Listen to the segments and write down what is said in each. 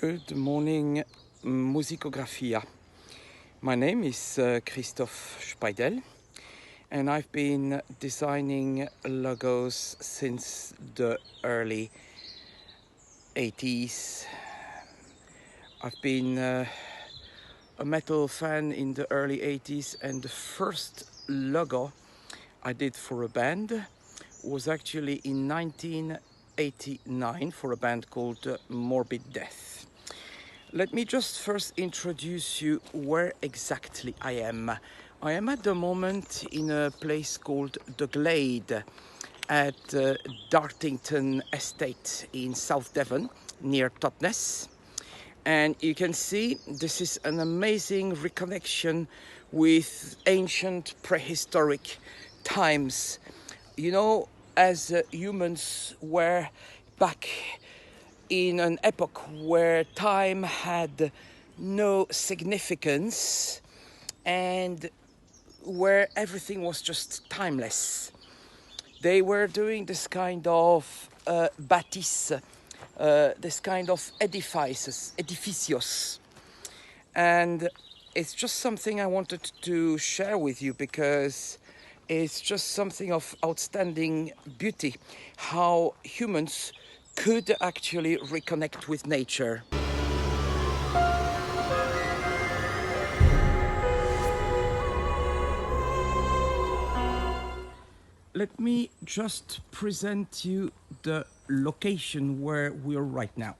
Good morning, Musicografia. My name is Christophe Szpajdel, and I've been designing logos since the early 80s. I've been a metal fan in the early 80s, and the first logo I did for a band was actually in 1989 for a band called Morbid Death. Let me just first introduce you where exactly I am. I am at the moment in a place called The Glade at Dartington Estate in South Devon, near Totnes. And you can see this is an amazing reconnection with ancient prehistoric times. You know, as humans were back in an epoch where time had no significance and where everything was just timeless. They were doing this kind of bâtisse, this kind of edificios. And it's just something I wanted to share with you because it's just something of outstanding beauty, how humans could actually reconnect with nature. Let me just present you the location where we're right now.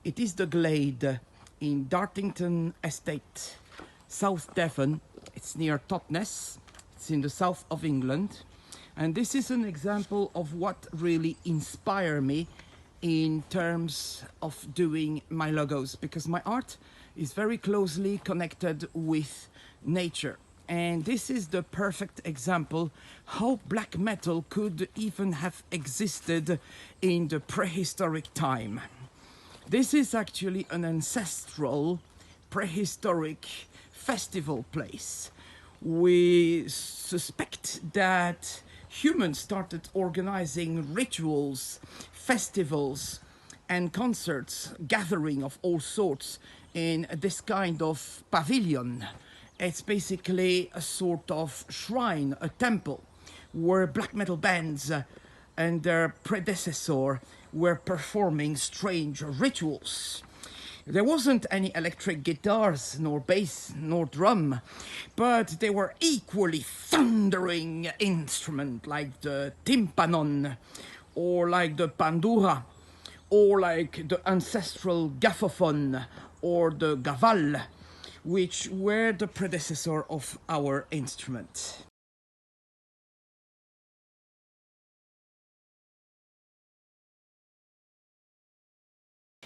It is the Glade in Dartington Estate, South Devon. It's near Totnes. It's in the south of England. And this is an example of what really inspired me in terms of doing my logos, because my art is very closely connected with nature. And this is the perfect example how black metal could even have existed in the prehistoric time. This is actually an ancestral prehistoric festival place. We suspect that humans started organizing rituals, festivals, and concerts, gathering of all sorts in this kind of pavilion. It's basically a sort of shrine, a temple, where black metal bands and their predecessor were performing strange rituals. There wasn't any electric guitars, nor bass, nor drum, but they were equally thundering instruments like the tympanon, or like the pandura, or like the ancestral gaffophone, or the gaval, which were the predecessor of our instrument.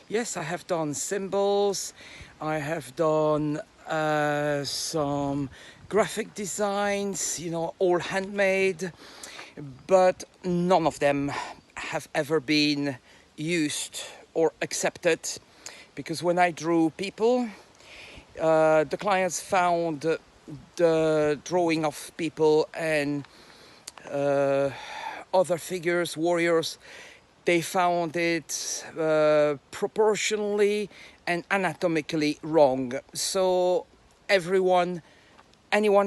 Yes, I have done symbols, I have done some graphic designs, you know, all handmade, but none of them have ever been used or accepted, because when I drew people, the clients found the drawing of people and other figures, warriors, they found it proportionally and anatomically wrong. So anyone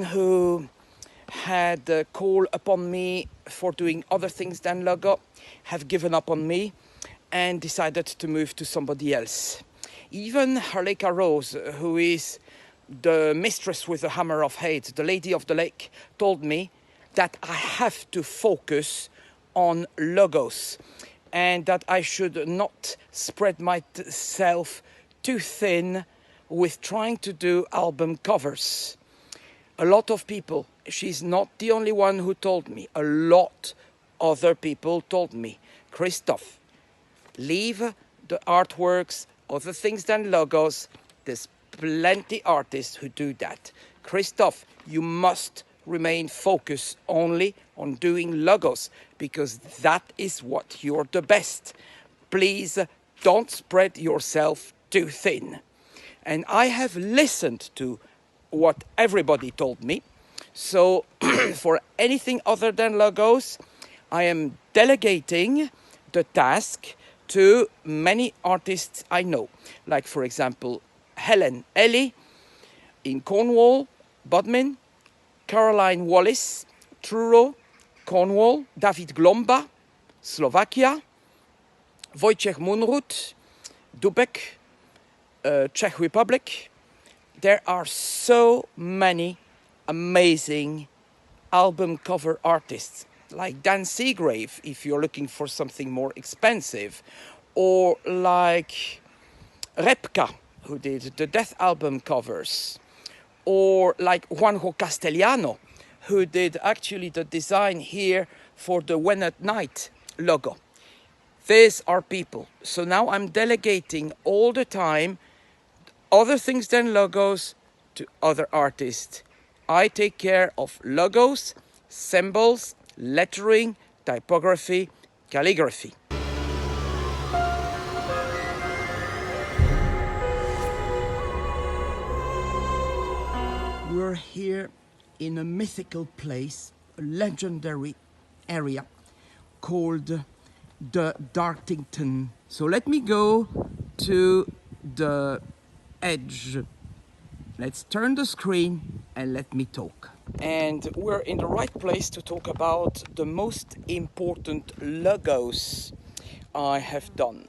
who had a call upon me for doing other things than logo have given up on me and decided to move to somebody else. Even Harleka Rose, who is the mistress with the hammer of hate, the lady of the lake, told me that I have to focus on logos and that I should not spread myself too thin with trying to do album covers. A lot of people, she's not the only one who told me, a lot other people told me, Christophe, leave the artworks, other things than logos. There's plenty artists who do that. Christophe, you must remain focused only on doing logos, because that is what you're the best. Please don't spread yourself too thin. And I have listened to what everybody told me. So for anything other than logos, I am delegating the task to many artists I know, like for example Helen Ellie in Cornwall, Bodmin, Caroline Wallis, Truro, Cornwall, David Glomba, Slovakia, Wojciech Munrut, Dubek, Czech Republic. There are so many amazing album cover artists, like Dan Seagrave, if you're looking for something more expensive, or like Repka, who did the Death album covers, or like Juanjo Castellano, who did actually the design here for the When at Night logo. These are people. So now I'm delegating all the time other things than logos to other artists. I take care of logos, symbols, lettering, typography, calligraphy. We're here in a mythical place, a legendary area called the Dartington. So let me go to the edge. Let's turn the screen and let me talk. And we're in the right place to talk about the most important logos I have done.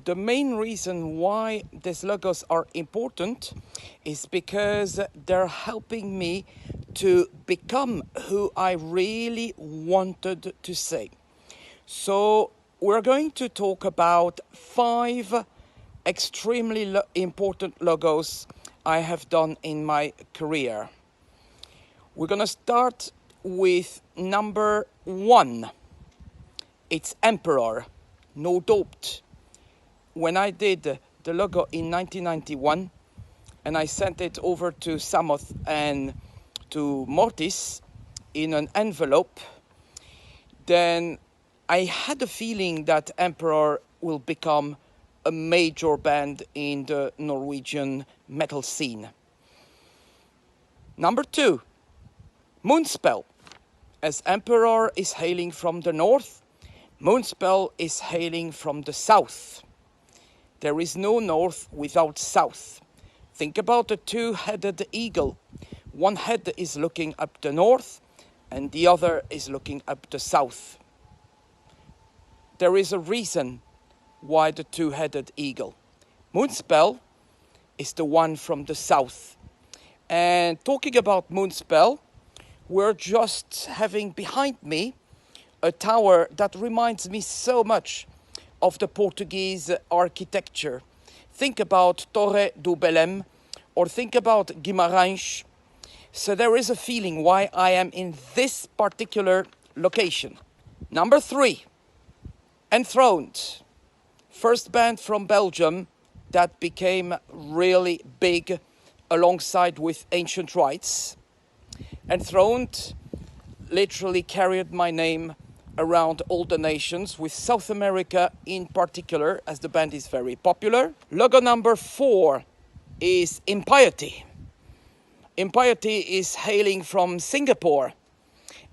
The main reason why these logos are important is because they're helping me to become who I really wanted to say. So we're going to talk about 5 extremely important logos I have done in my career. We're going to start with number 1. It's Emperor, no doubt. When I did the logo in 1991 and I sent it over to Samoth and to Mortis in an envelope, then I had a feeling that Emperor will become a major band in the Norwegian metal scene. Number 2, Moonspell. As Emperor is hailing from the north, Moonspell is hailing from the south. There is no north without south. Think about a 2-headed eagle. One head is looking up the north and the other is looking up the south. There is a reason why the 2-headed eagle. Moonspell is the one from the south. And talking about Moonspell, we're just having behind me a tower that reminds me so much of the Portuguese architecture. Think about Torre do Belém or think about Guimarães. So there is a feeling why I am in this particular location. Number 3, Enthroned. First band from Belgium that became really big alongside with Ancient Rites. Enthroned literally carried my name around all the nations, with South America in particular, as the band is very popular. Logo number 4 is Impiety. Impiety is hailing from Singapore,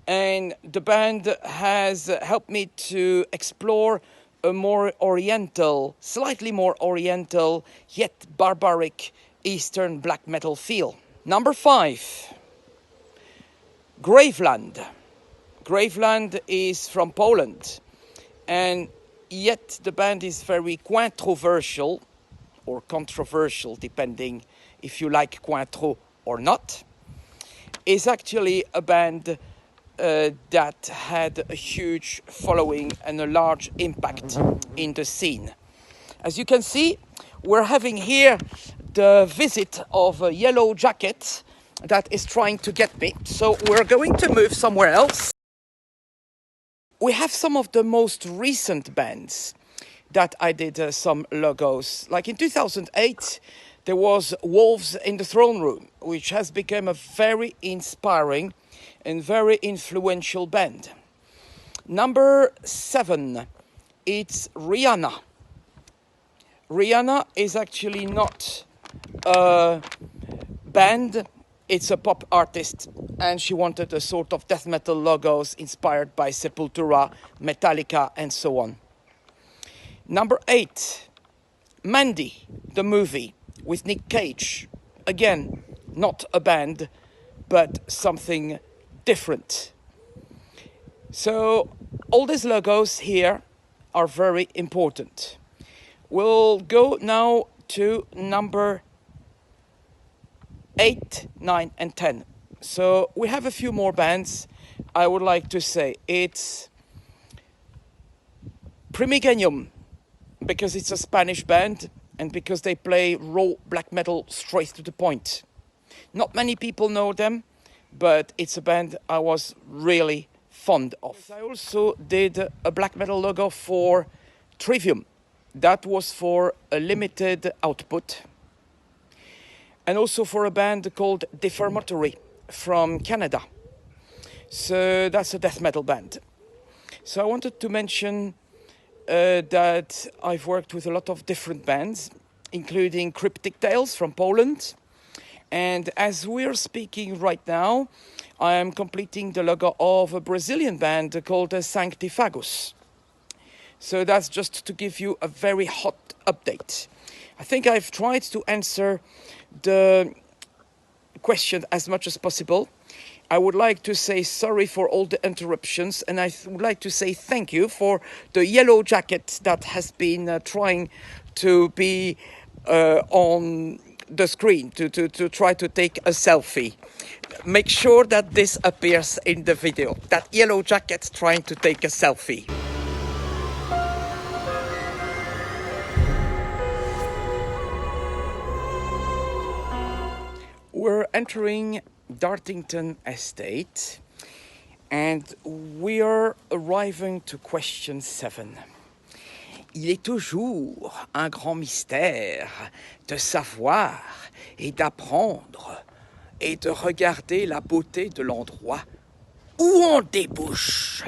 and the band has helped me to explore a more oriental, slightly more oriental, yet barbaric Eastern black metal feel. Number 5, Graveland. Graveland is from Poland, and yet the band is very controversial, or controversial, depending if you like Cointreau or not. Is actually a band that had a huge following and a large impact in the scene. As you can see, we're having here the visit of a yellow jacket that is trying to get me. So we're going to move somewhere else. We have some of the most recent bands that I did some logos. Like in 2008, there was Wolves in the Throne Room, which has become a very inspiring and very influential band. Number 7, it's Rihanna. Rihanna is actually not a band, it's a pop artist, and she wanted a sort of death metal logos inspired by Sepultura, Metallica, and so on. Number 8, Mandy, the movie with Nick Cage. Again, not a band, but something different. So all these logos here are very important. We'll go now to number 8, 9, and 10. So we have a few more bands. I would like to say it's Primigenum, because it's a Spanish band and because they play raw black metal straight to the point. Not many people know them, but it's a band I was really fond of. I also did a black metal logo for Trivium. That was for a limited output. And also for a band called Deformatory from Canada. So that's a death metal band. So I wanted to mention that I've worked with a lot of different bands, including Cryptic Tales from Poland. And as we're speaking right now, I am completing the logo of a Brazilian band called Sanctifagos. So that's just to give you a very hot update. I think I've tried to answer the question as much as possible. I would like to say sorry for all the interruptions, and I would like to say thank you for the yellow jacket that has been trying to be on the screen, to try to take a selfie. Make sure that this appears in the video. That yellow jacket trying to take a selfie. We're entering Dartington Estate and we are arriving to question 7. Il est toujours un grand mystère de savoir et d'apprendre et de regarder la beauté de l'endroit où on débouche.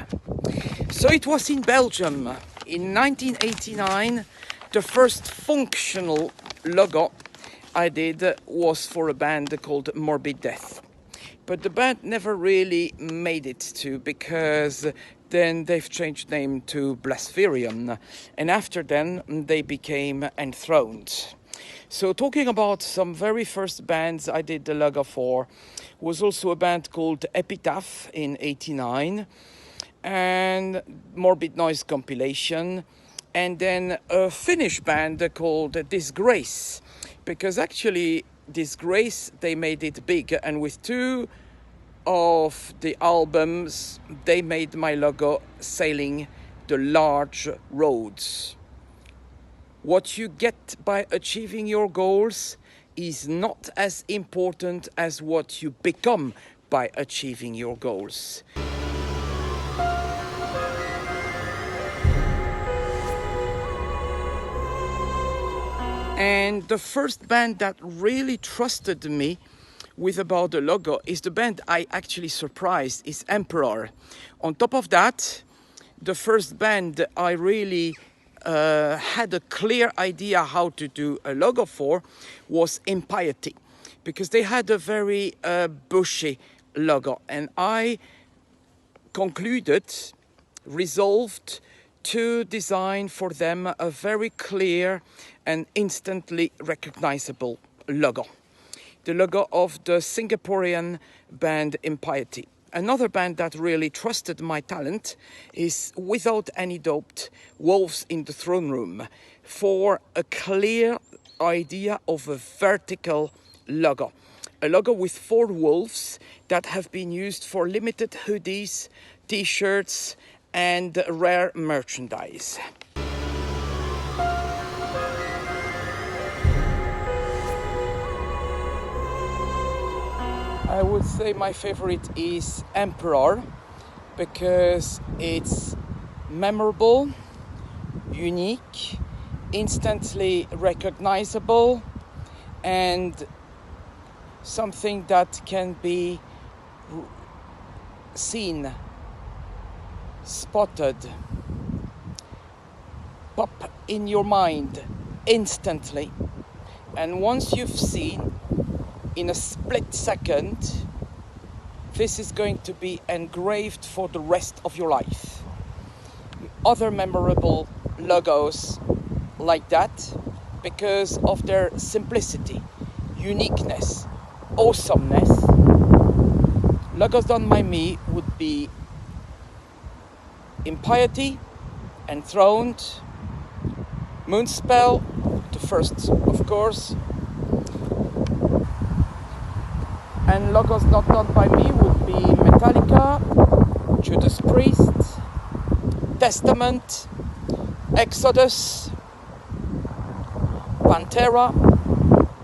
So it was in Belgium in 1989. The first functional logo I did was for a band called Morbid Death. But the band never really made it to, because then they've changed name to Blaspherium. And after then, they became Enthroned. So talking about some very first bands I did the logo for, was also a band called Epitaph in 89, and Morbid Noise compilation, and then a Finnish band called Disgrace. Because actually, Disgrace, they made it big. And with 2 of the albums, they made my logo sailing the large roads. What you get by achieving your goals is not as important as what you become by achieving your goals. And the first band that really trusted me with about the logo is the band I actually surprised, is Emperor. On top of that, the first band I really had a clear idea how to do a logo for was Impiety, because they had a very bushy logo. And I resolved to design for them a very clear and instantly recognizable logo. The logo of the Singaporean band Impiety. Another band that really trusted my talent is, without any doubt, Wolves in the Throne Room, for a clear idea of a vertical logo. A logo with 4 wolves that have been used for limited hoodies, t-shirts, and rare merchandise. I would say my favorite is Emperor, because it's memorable, unique, instantly recognizable, and something that can be seen, spotted, pop in your mind instantly. And once you've seen, in a split second, this is going to be engraved for the rest of your life. Other memorable Logos like that because of their simplicity, uniqueness, awesomeness. Logos Don't Mind Me would be Impiety, Enthroned, Moonspell, the first of course, and Logos Not Done By Me would be Metallica, Judas Priest, Testament, Exodus, Pantera,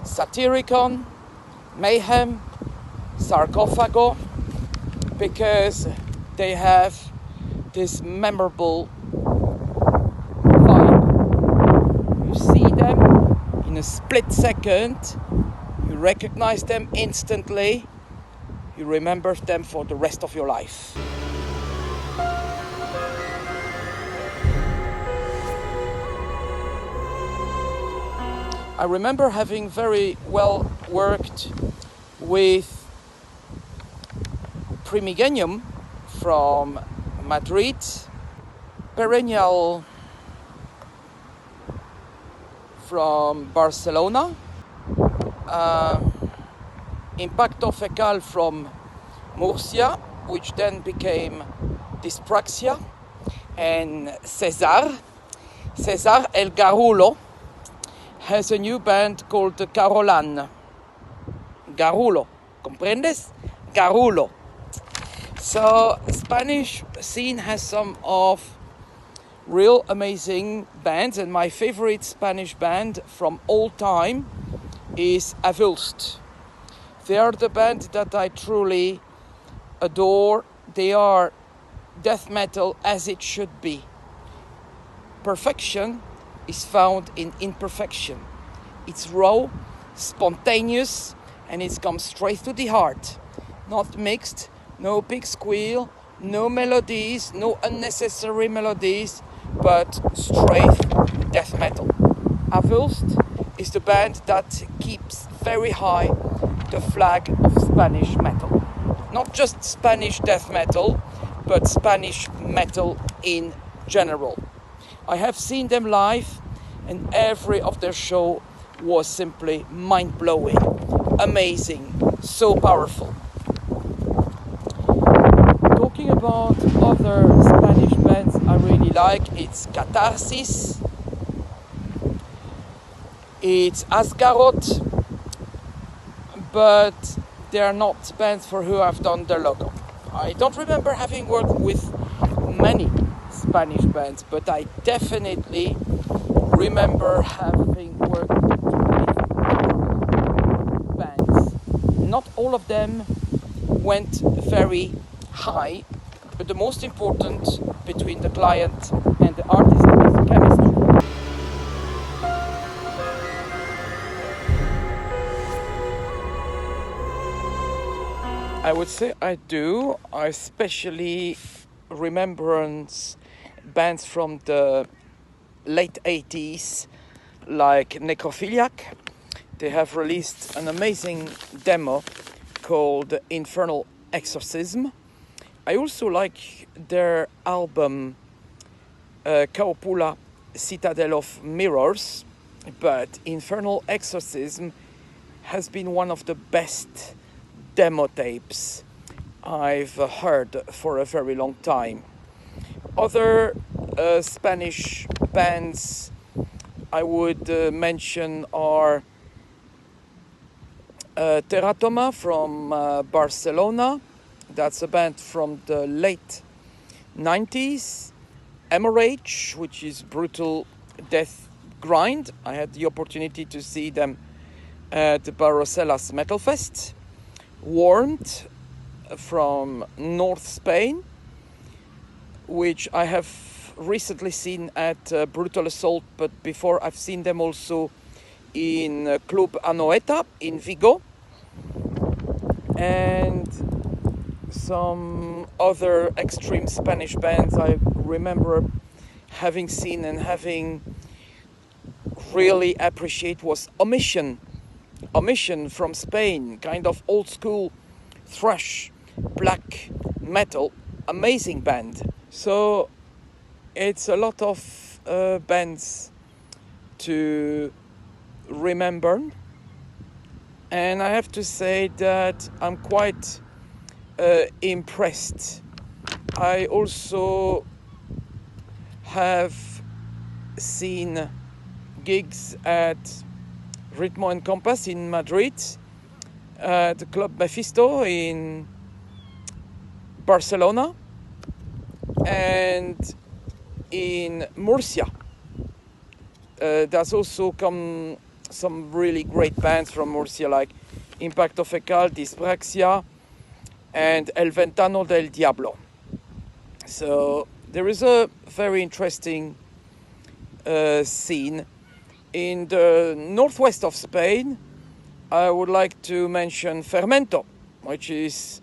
Satyricon, Mayhem, Sarcophago, because they have this memorable vibe. You see them in a split second, you recognize them instantly, you remember them for the rest of your life. I remember having very well worked with Primigenium from Madrid, Perennial from Barcelona, Impacto Fecal from Murcia, which then became Dyspraxia, and César El Garulo has a new band called Carolan. Garulo, ¿comprendes? Garulo. So Spanish scene has some of real amazing bands, and my favorite Spanish band from all time is Avulst. They are the band that I truly adore. They are death metal as it should be. Perfection is found in imperfection. It's raw, spontaneous, and it comes straight to the heart. Not mixed, no big squeal, no melodies, no unnecessary melodies, but straight death metal. Avulst is the band that keeps very high the flag of Spanish metal. Not just Spanish death metal, but Spanish metal in general. I have seen them live, and every of their show was simply mind-blowing, amazing, so powerful. Talking about other Spanish bands I really like, it's Catharsis, it's Asgaroth, but they are not bands for who I've done their logo. I don't remember having worked with many Spanish bands, but I definitely remember having worked with bands. Not all of them went very high, but the most important between the client and the artist is chemistry. I would say I do. I especially remembrance bands from the late 80s like Necrophiliac. They have released an amazing demo called Infernal Exorcism. I also like their album Caopula Citadel of Mirrors, but Infernal Exorcism has been one of the best demo tapes I've heard for a very long time. Other Spanish bands I would mention are Teratoma from Barcelona. That's a band from the late 90s. Hemorrhage, which is brutal death grind. I had the opportunity to see them at Barosellas Metal Fest. Warmed from North Spain, which I have recently seen at Brutal Assault, but before I've seen them also in Club Anoeta in Vigo, and some other extreme Spanish bands I remember having seen and having really appreciate was Omission from Spain, kind of old school thrash black metal, amazing band. So it's a lot of bands to remember, and I have to say that I'm quite impressed. I also have seen gigs at Ritmo and Compass in Madrid, the Club Mephisto in Barcelona, and in Murcia. There's also come some really great bands from Murcia, like Impacto Fecal, Dyspraxia, and El Ventano del Diablo. So there is a very interesting scene. In the northwest of Spain, I would like to mention Fermento, which is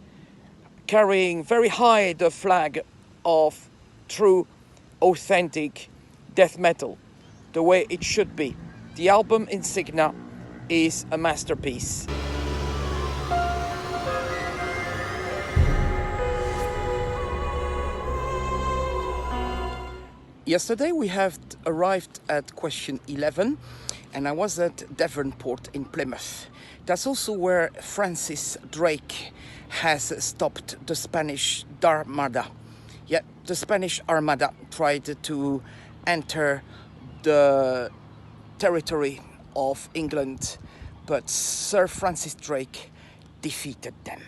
carrying very high the flag of true, authentic death metal, the way it should be. The album Insignia is a masterpiece. Yesterday we have arrived at question 11, and I was at Devonport in Plymouth. That's also where Francis Drake has stopped the Spanish Armada. Yeah, the Spanish Armada tried to enter the territory of England, but Sir Francis Drake defeated them.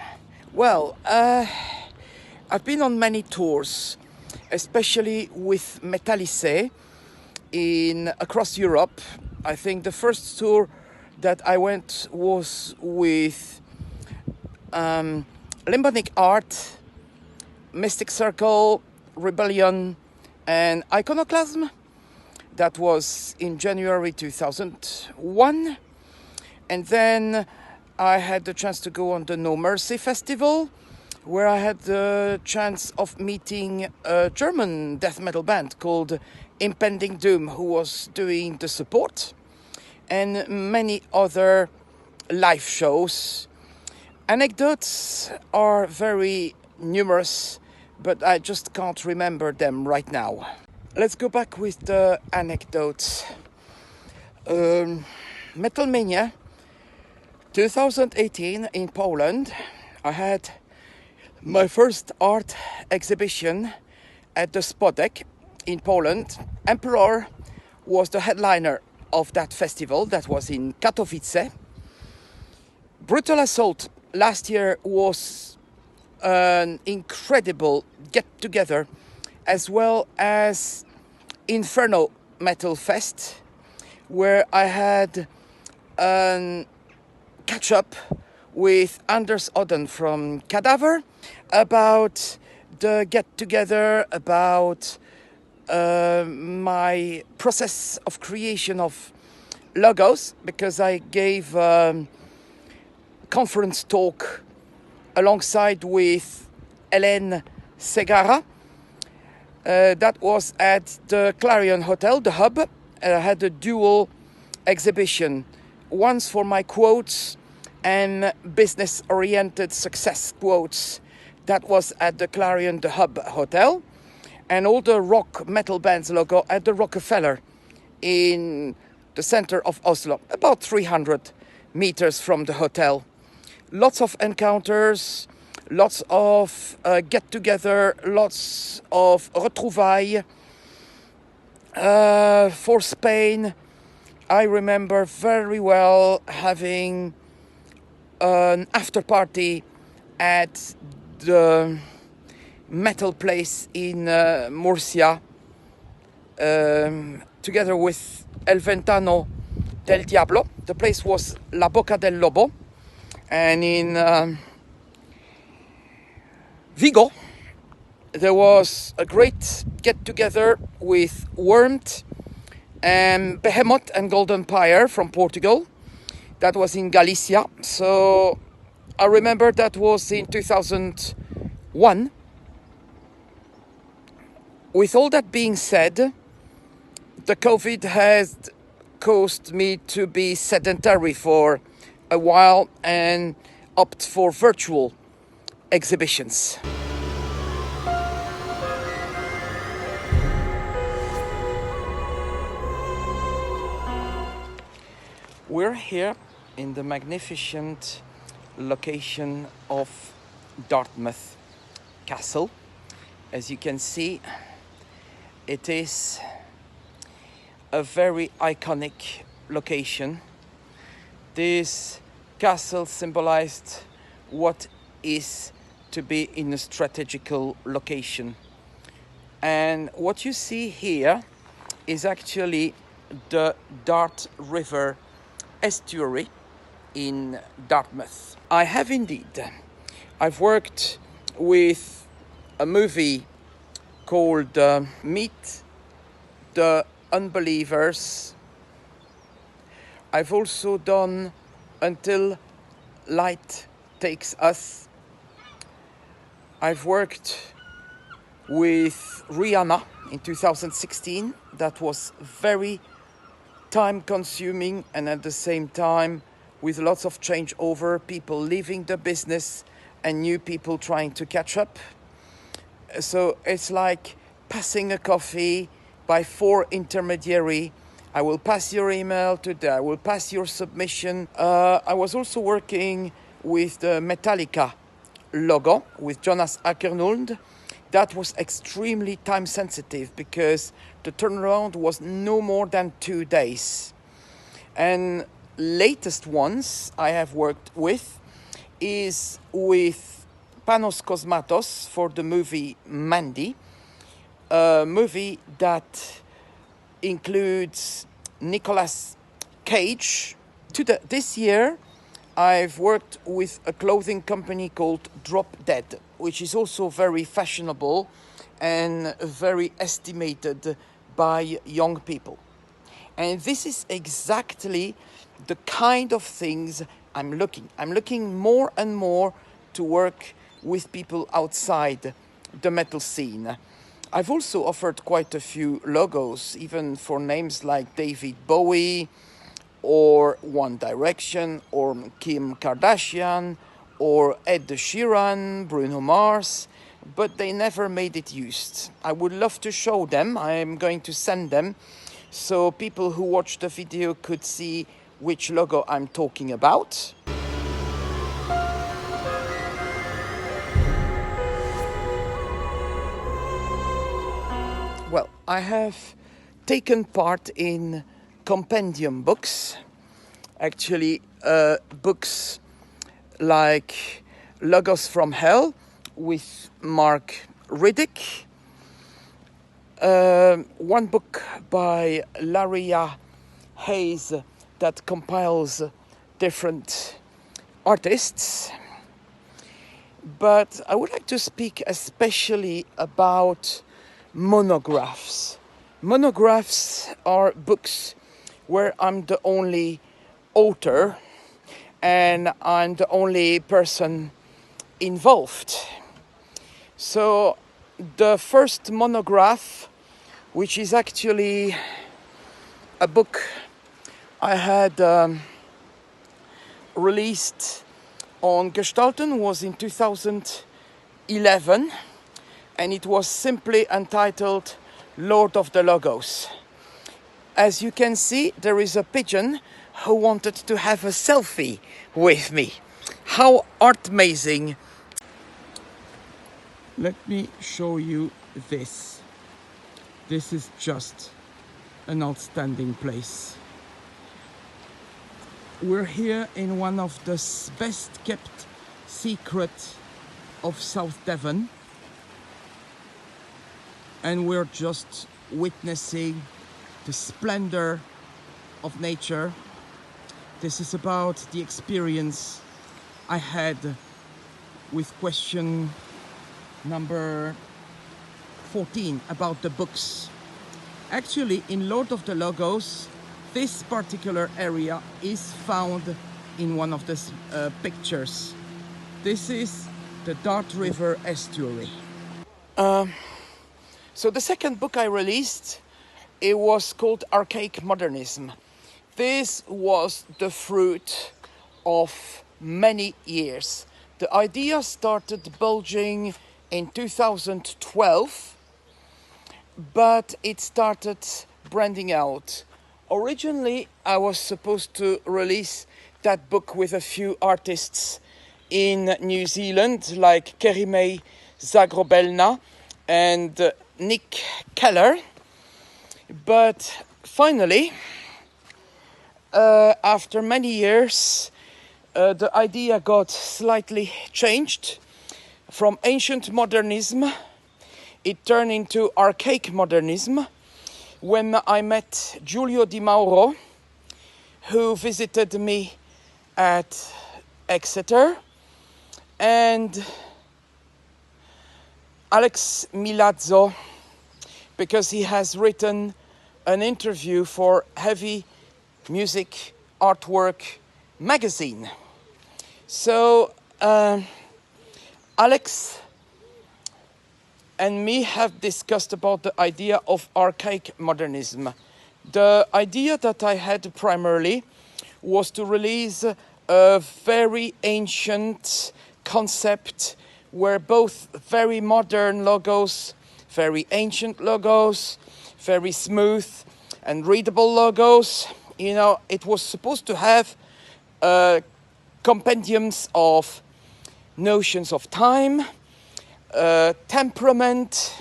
Well, I've been on many tours, especially with Metallica across Europe. I think the first tour that I went was with Limbic Art, Mystic Circle, Rebellion, and Iconoclasm. That was in January 2001. And then I had the chance to go on the No Mercy Festival, where I had the chance of meeting a German death metal band called Impending Doom, who was doing the support, and many other live shows. Anecdotes are very numerous, but I just can't remember them right now. Let's go back with the anecdotes. Metal Mania 2018 in Poland. I had my first art exhibition at the Spodek in Poland. Emperor was the headliner of that festival. That was in Katowice. Brutal Assault last year was an incredible get-together, as well as Inferno Metal Fest, where I had a catch-up with Anders Odden from Cadaver about the get-together, about my process of creation of logos, because I gave a conference talk alongside with Hélène Segara. That was at the Clarion Hotel, the Hub. I had a dual exhibition, once for my quotes and business-oriented success quotes. That was at the Clarion, the Hub Hotel, and all the rock metal bands logo at the Rockefeller in the center of Oslo, about 300 meters from the hotel. Lots of encounters, lots of get-together, lots of retrouvailles. For Spain, I remember very well having an after party at the metal place in Murcia, together with El Ventano del Diablo. The place was La Boca del Lobo. And in Vigo, there was a great get-together with Wormed and Behemoth and Golden Pyre from Portugal. That was in Galicia. So I remember that was in 2001. With all that being said, the COVID has caused me to be sedentary for a while and opt for virtual exhibitions. We're here in the magnificent location of Dartmouth Castle. As you can see, it is a very iconic location. This castle symbolized what is to be in a strategical location. And what you see here is actually the Dart River estuary in Dartmouth. I have indeed. I've worked with a movie called Meet the Unbelievers. I've also done Until Light Takes Us. I've worked with Rihanna in 2016. That was very time-consuming and at the same time with lots of changeover, people leaving the business and new people trying to catch up. So it's like passing a coffee by 4 intermediary. I will pass your email today, I will pass your submission. I was also working with the Metallica Logo with Jonas Åkerlund. That was extremely time sensitive because the turnaround was no more than 2 days. And latest ones I have worked with is with Panos Cosmatos for the movie Mandy, a movie that includes Nicolas Cage. This year I've worked with a clothing company called Drop Dead, which is also very fashionable and very estimated by young people. And this is exactly the kind of things I'm looking. I'm looking more and more to work with people outside the metal scene. I've also offered quite a few logos, even for names like David Bowie, or One Direction, or Kim Kardashian, or Ed Sheeran, Bruno Mars, but they never made it used. I would love to show them. I'm going to send them so people who watch the video could see which logo I'm talking about. Well, I have taken part in compendium books, actually books like Logos from Hell with Mark Riddick, one book by Laria Hayes that compiles different artists. But I would like to speak especially about monographs. Monographs are books where I'm the only author and I'm the only person involved. So the first monograph, which is actually a book I had released on Gestalten, was in 2011, and it was simply entitled Lord of the Logos. As you can see, there is a pigeon who wanted to have a selfie with me. How art-amazing. Let me show you this. This is just an outstanding place. We're here in one of the best kept secrets of South Devon, and we're just witnessing the splendor of nature. This is about the experience I had with question number 14 about the books. Actually, in Lord of the Logos, this particular area is found in one of the pictures. This is the Dart River estuary. So the second book I released, it was called Archaic Modernism. This was the fruit of many years. The idea started bulging in 2012, but it started branding out Originally, I was supposed to release that book with a few artists in New Zealand, like Kerimei Zagrobelna and Nick Keller. But finally, after many years, the idea got slightly changed. From ancient modernism, it turned into archaic modernism when I met Giulio Di Mauro, who visited me at Exeter, and Alex Milazzo, because he has written an interview for Heavy Music Artwork magazine. So Alex and me have discussed about the idea of archaic modernism. The idea that I had primarily was to release a very ancient concept where both very modern logos, very ancient logos, very smooth and readable logos, you know, it was supposed to have compendiums of notions of time, temperament,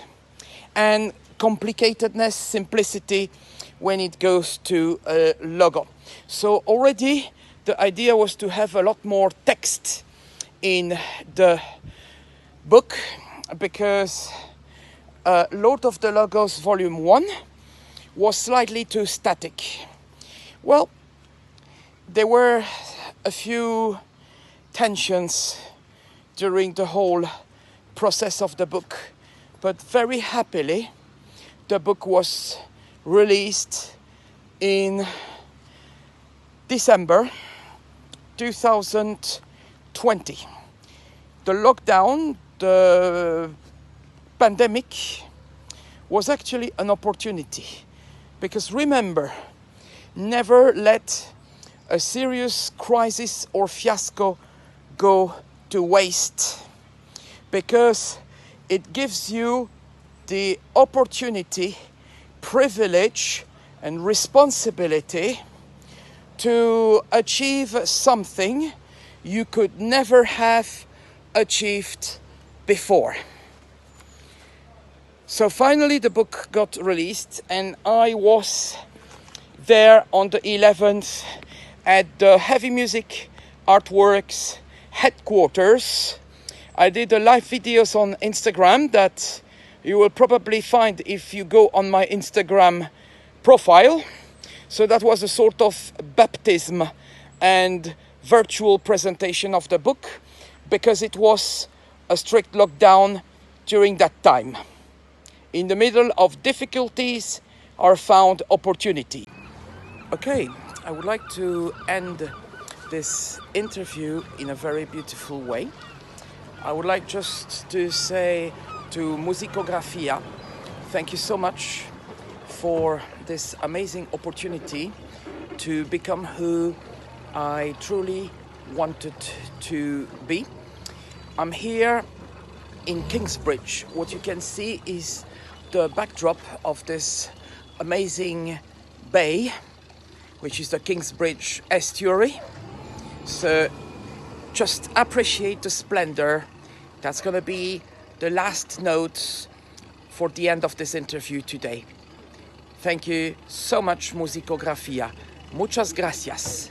and complicatedness, simplicity when it goes to a logo. So already the idea was to have a lot more text in the book, because Lord of the Logos Volume 1 was slightly too static. Well, there were a few tensions during the whole process of the book, but very happily the book was released in December 2020. The lockdown, the pandemic, was actually an opportunity, because remember, never let a serious crisis or fiasco go to waste, because it gives you the opportunity, privilege, and responsibility to achieve something you could never have achieved before. So finally the book got released, and I was there on the 11th at the Heavy Music Artworks headquarters. I did a live videos on Instagram that you will probably find if you go on my Instagram profile. So that was a sort of baptism and virtual presentation of the book, because it was a strict lockdown during that time. In the middle of difficulties are found opportunity. Okay, I would like to end this interview in a very beautiful way. I would like just to say to Musicografia, thank you so much for this amazing opportunity to become who I truly wanted to be. I'm here in Kingsbridge. What you can see is the backdrop of this amazing bay, which is the Kingsbridge estuary. So just appreciate the splendor. That's going to be the last notes for the end of this interview today. Thank you so much, Musicografia. Muchas gracias.